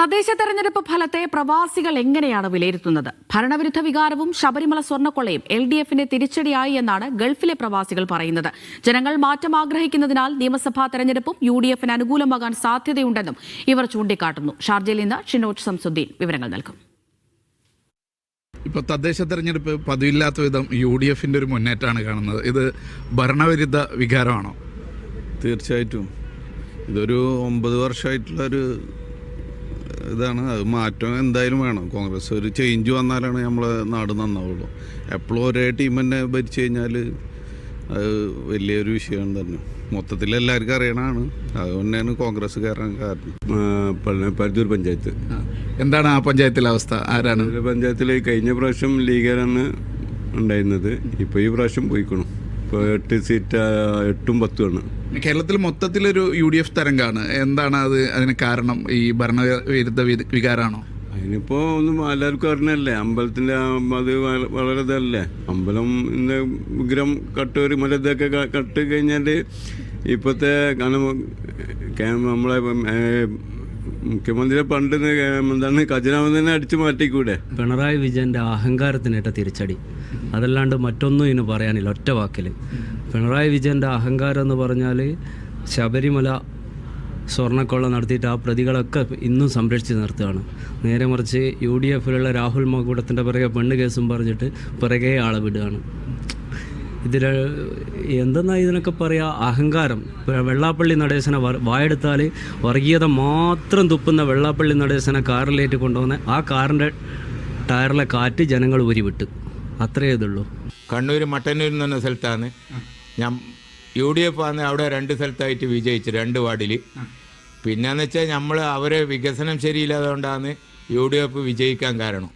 തദ്ദേശ തെരഞ്ഞെടുപ്പ് ഫലത്തെ പ്രവാസികൾ എങ്ങനെയാണ് വിലയിരുത്തുന്നത്? ഭരണവിരുദ്ധ വികാരവും ശബരിമല സ്വർണ്ണക്കൊള്ളയും LDFന്റെ തിരിച്ചടിയായി എന്നാണ് ഗൾഫിലെ പ്രവാസികൾ പറയുന്നത്. ജനങ്ങൾ മാറ്റം ആഗ്രഹിക്കുന്നതിനാൽ നിയമസഭാ തെരഞ്ഞെടുപ്പും UDFന് അനുകൂലമാകാൻ സാധ്യതയുണ്ടെന്നും ഇവർ ചൂണ്ടിക്കാട്ടുന്നു. ഷാർജയിൽ നിന്ന് ഷിനോജ് സംസുദ്ദീൻ വിവരങ്ങൾ നൽകും. ഇപ്പോൾ തദ്ദേശ തെരഞ്ഞെടുപ്പ് പതിവില്ലാത്ത വിധം UDFന്റെ ഒരു മുന്നേറ്റമാണ് കാണുന്നത്. ഇത് ഭരണവിരുദ്ധ വികാരമാണോ? തീർച്ചയായിട്ടും ഇതൊരു 9 വർഷമായിട്ടുള്ളൊരു ഇതാണ്. അത് മാറ്റം എന്തായാലും വേണം. കോൺഗ്രസ് ഒരു ചേഞ്ച് വന്നാലാണ് നമ്മളെ നാട് നന്നാവുള്ളൂ. എപ്പോഴും ഒരേ ടീം തന്നെ ഭരിച്ചു കഴിഞ്ഞാൽ അത് വലിയൊരു വിഷയം തന്നെ. മൊത്തത്തിൽ എല്ലാവർക്കും അറിയണതാണ്. അതുകൊണ്ടാണ് കോൺഗ്രസ് കയറാൻ കാരണം. പരുത്തൂർ പഞ്ചായത്ത് എന്താണ് ആ പഞ്ചായത്തിലെ അവസ്ഥ? ആരാണ് പഞ്ചായത്തിൽ? കഴിഞ്ഞ പ്രാവശ്യം ലീഗാരാണ് ഉണ്ടായിരുന്നത്. ഇപ്പോൾ ഈ പ്രാവശ്യം പോയിക്കണം. ഇപ്പോൾ 8 സീറ്റ് 8ഉം 10ഉം ആണ്. കേരളത്തിൽ മൊത്തത്തിലൊരു UDF തരംഗമാണ്. എന്താണ് അതിന് കാരണം? ഈ ഭരണവിരുദ്ധ വികാരമാണോ? അതിനിപ്പോൾ ഒന്നും എല്ലാവർക്കും അറിഞ്ഞല്ലേ. അമ്പലത്തിൻ്റെ അത് വളരെ ഇതല്ലേ. അമ്പലം വിഗ്രഹം കട്ട് മലതൊക്കെ കട്ട് കഴിഞ്ഞാൽ ഇപ്പോഴത്തെ കാരണം നമ്മളെ മുഖ്യമന്ത്രിയെ പണ്ട് എന്താണ് ഖജനാവ് തന്നെ അടിച്ചു മാറ്റിക്കൂടെ? പിണറായി വിജയൻ്റെ അഹങ്കാരത്തിനേറ്റ തിരിച്ചടി, അതല്ലാണ്ട് മറ്റൊന്നും ഇതിന് പറയാനില്ല. ഒറ്റ വാക്കിൽ പിണറായി വിജയൻ്റെ അഹങ്കാരം എന്ന് പറഞ്ഞാൽ ശബരിമല സ്വർണ്ണക്കൊള്ള നടത്തിയിട്ട് ആ പ്രതികളൊക്കെ ഇന്നും സംരക്ഷിച്ച് നിർത്തുകയാണ്. നേരെ മറിച്ച് UDFിലുള്ള രാഹുൽ മാങ്കൂട്ടത്തിൻ്റെ പിറകെ പെണ്ണ് കേസും പറഞ്ഞിട്ട് പിറകെ ആളെ വിടുകയാണ്. ഇതിൽ എന്തെന്നാ ഇതിനൊക്കെ പറയുക? അഹങ്കാരം. വെള്ളാപ്പള്ളി നടേശനെ വായെടുത്താൽ വർഗീയത മാത്രം തുപ്പുന്ന വെള്ളാപ്പള്ളി നടേശനെ കാറിലേറ്റ് കൊണ്ടുവന്ന് ആ കാറിൻ്റെ ടയറിലെ കാറ്റ് ജനങ്ങൾ ഉരിവിട്ട്. അത്രയേ ഇതുള്ളൂ. കണ്ണൂർ മട്ടന്നൂർ എന്ന് പറഞ്ഞ സ്ഥലത്താണ് ഞാൻ UDF ആണ്. അവിടെ 2 സ്ഥലത്തായിട്ട് വിജയിച്ചു, 2 വാർഡിൽ. പിന്നെന്ന് വെച്ചാൽ നമ്മൾ അവരെ വികസനം ശരിയില്ലാതുകൊണ്ടാണ് UDF വിജയിക്കാൻ കാരണം.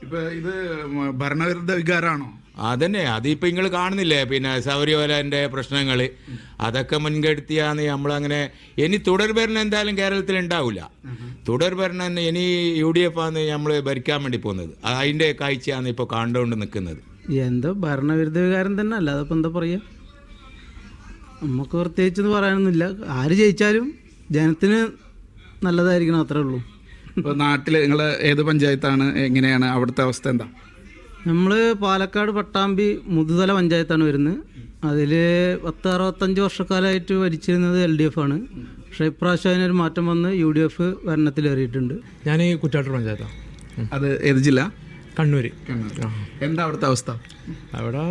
ഇപ്പം ഇത് ഭരണവിരുദ്ധ വികാരമാണോ? അതന്നെ. അതിപ്പോൾ നിങ്ങൾ കാണുന്നില്ലേ, പിന്നെ ശബരിമലേൻ്റെ പ്രശ്നങ്ങൾ അതൊക്കെ മുൻകെടുത്തിയാണ് നമ്മളങ്ങനെ. ഇനി തുടർഭരണം എന്തായാലും കേരളത്തിൽ ഉണ്ടാവില്ല. തുടർഭരണം ഇനി UDF ആണ് നമ്മൾ ഭരിക്കാൻ വേണ്ടി പോകുന്നത്. അതിൻ്റെ കാഴ്ചയാണ് ഇപ്പോൾ കണ്ടുകൊണ്ട് നിൽക്കുന്നത്. എന്തോ ഭരണവിരുദ്ധ വികാരം തന്നെ, അല്ലാതെ ഇപ്പം എന്താ പറയുക? നമുക്ക് പ്രത്യേകിച്ചെന്ന് പറയാനൊന്നുമില്ല. ആര് ജയിച്ചാലും ജനത്തിന് നല്ലതായിരിക്കണം, അത്രേ ഉള്ളൂ. ഇപ്പോൾ നാട്ടിൽ നിങ്ങൾ ഏത് പഞ്ചായത്താണ്? എങ്ങനെയാണ് അവിടുത്തെ അവസ്ഥ? എന്താ? നമ്മൾ പാലക്കാട് പട്ടാമ്പി മുതുതല പഞ്ചായത്താണ് വരുന്നത്. അതിൽ 10-65 വർഷക്കാലമായിട്ട് ഭരിച്ചിരുന്നത് LDF ആണ്. പക്ഷേ ഇപ്രാവശ്യം അതിനൊരു മാറ്റം വന്ന് UDF ഭരണത്തിലേറിയിട്ടുണ്ട്. ഞാൻ ഈ കുറ്റാട്ടൂർ പഞ്ചായത്താണ്. അത് ഏത് ജില്ല? കണ്ണൂർ. എന്താ അവിടുത്തെ അവസ്ഥ? അവിടെ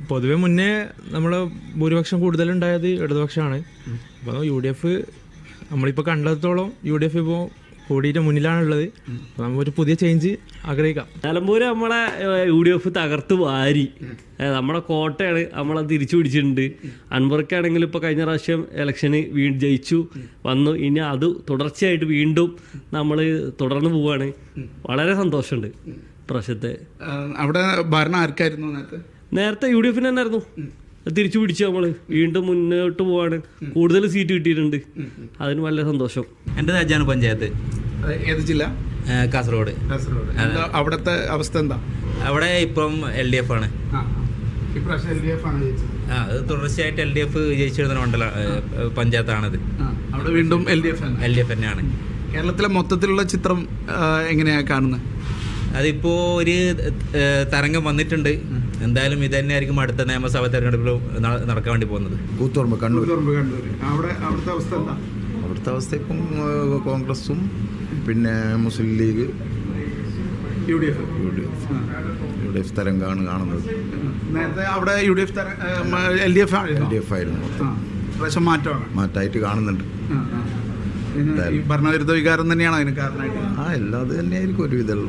പൊതുവെ മുന്നേ നമ്മൾ ഭൂരിപക്ഷം കൂടുതലുണ്ടായത് ഇടതുപക്ഷമാണ്. അപ്പോൾ UDF നമ്മളിപ്പോൾ കണ്ടെത്തോളം UDF ഇപ്പോൾ കൂടിയിട്ട് മുന്നിലാണുള്ളത്. അപ്പോൾ നമുക്കൊരു പുതിയ ചേഞ്ച് ആഗ്രഹിക്കാം. നിലമ്പൂർ നമ്മളെ UDF തകർത്ത് വാരി. നമ്മുടെ കോട്ടയാണ്, നമ്മളത് തിരിച്ചു പിടിച്ചിട്ടുണ്ട്. അൻവർക്കാണെങ്കിൽ ഇപ്പോൾ കഴിഞ്ഞ പ്രാവശ്യം ഇലക്ഷന് ജയിച്ചു വന്നു. ഇനി അത് തുടർച്ചയായിട്ട് വീണ്ടും നമ്മൾ തുടർന്ന് പോവുകയാണ്. വളരെ സന്തോഷമുണ്ട് പ്രാവശ്യത്തെ. അവിടെ ഭരണം ആർക്കായിരുന്നു നേരത്തെ UDFന് തന്നെ ആയിരുന്നു. തിരിച്ചു പിടിച്ച് നമ്മൾ വീണ്ടും മുന്നോട്ട് പോവാണ്. കൂടുതൽ സീറ്റ് കിട്ടിയിട്ടുണ്ട്. അതിന് വളരെ സന്തോഷം. എൻ്റെ രാജ്യമാണ് പഞ്ചായത്ത്. ഏത് ജില്ല? കാസർഗോഡ്. അവിടുത്തെ അവസ്ഥ എന്താ? അവിടെ ഇപ്പം LDF ആണ്. അത് തുടർച്ചയായിട്ട് LDF വിജയിച്ചിരുന്ന മണ്ഡല പഞ്ചായത്താണത്. അവിടെ വീണ്ടും LDF തന്നെയാണ്. കേരളത്തിലെ മൊത്തത്തിലുള്ള ചിത്രം എങ്ങനെയാണ് കാണുന്നത്? അതിപ്പോൾ ഒരു തരംഗം വന്നിട്ടുണ്ട്. എന്തായാലും ഇത് തന്നെയായിരിക്കും അടുത്ത നിയമസഭാ തെരഞ്ഞെടുപ്പിൽ നടക്കാൻ വേണ്ടി പോകുന്നത്. കൂത്തുപറമ്പ്, കണ്ണൂർ. അവിടുത്തെ അവസ്ഥ ഇപ്പം കോൺഗ്രസും പിന്നെ മുസ്ലിം ലീഗ് UDF തരംഗമാണ് കാണുന്നത്. നേരത്തെ അവിടെ LDF ആയിരുന്നു. മാറ്റമായിട്ട് കാണുന്നുണ്ട്. ഭരണവിരുദ്ധ വികാരം തന്നെയാണ് അതിന് കാരണമായിട്ട്. എല്ലാം അത് തന്നെയായിരിക്കും ഒരുവിധം.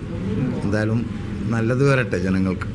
എന്തായാലും നല്ലത് വരട്ടെ ജനങ്ങൾക്ക്.